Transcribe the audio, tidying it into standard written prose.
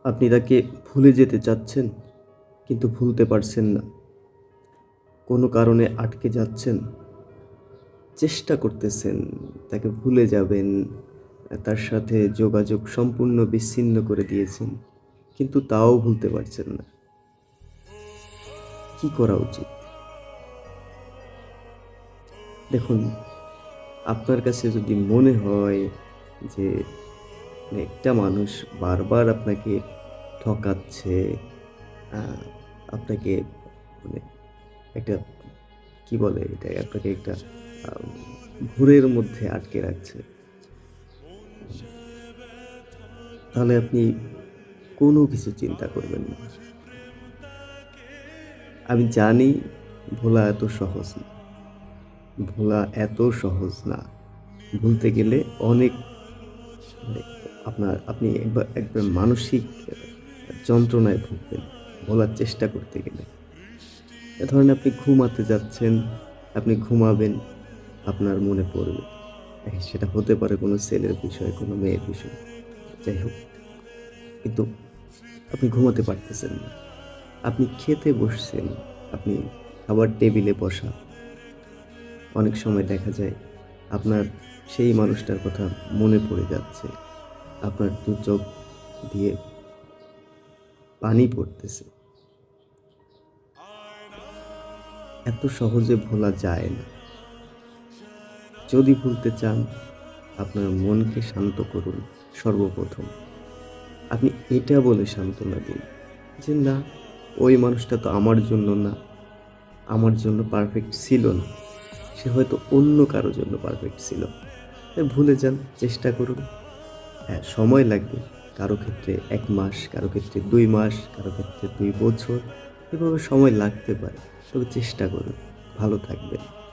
আপনি তাকে ভুলে যেতে চাচ্ছেন, কিন্তু ভুলতে পারছেন না। কোনো কারণে আটকে যাচ্ছেন। চেষ্টা করতেছেন, তাকে ভুলে যাবেন। তার সাথে যোগাযোগ সম্পূর্ণ বিচ্ছিন্ন করে দিয়েছেন। কিন্তু তাও ভুলতে পারছেন না। কি করা উচিত? দেখুন, আপনার কাছে যদি মনে হয় যে একটা মানুষ বারবার আপনাকে ঠকাচ্ছে, আ আপনাকে মানে একটা কি বলে এটা? আপনাকে একটা আ ঘুরের মধ্যে আটকে রাখছে। তাহলে আপনি কোনো কিছু চিন্তা করবেন না। আমি জানি ভোলা এত সহজ না। ভোলা এত সহজ না। ভুলতে গেলে অনেক মানে আপনি একবার মানসিক যন্ত্রণায় ভুগবেন ভোলার চেষ্টা করতে গেলে। ধরেন আপনি ঘুমাতে যাচ্ছেন, আপনি ঘুমাবেন, আপনার মনে পড়বে। সেটা হতে পারে কোনো ছেলের বিষয়, কোনো মেয়ের বিষয়। যাই হোক, কিন্তু আপনি ঘুমাতে পারতেছেন না। আপনি খেতে বসছেন, আপনি খাবার টেবিলে বসা। অনেক সময় দেখা যায় আপনার সেই মানুষটার কথা মনে পড়ে যাচ্ছে। আপনার ২ চোখ দিয়ে পানি পড়তেছে। এত সহজে ভোলা যায় না। যদি ভুলতে চান, আপনার মনকে শান্ত করুন সর্বপ্রথম। আপনি এটা বলে সান্ত্বনা দিন যে, "না, ওই মানুষটা তো আমার জন্য না। আমার জন্য পারফেক্ট ছিল না। সে হয়তো অন্য কারো জন্য পারফেক্ট ছিল।" ভুলে যান, চেষ্টা করুন। হ্যাঁ, সময় লাগবে। কারো ক্ষেত্রে ১ মাস, কারো ক্ষেত্রে ২ মাস, কারো ক্ষেত্রে ২ বছর। এভাবে সময় লাগতে পারে। তবে চেষ্টা করুন। ভালো থাকবেন।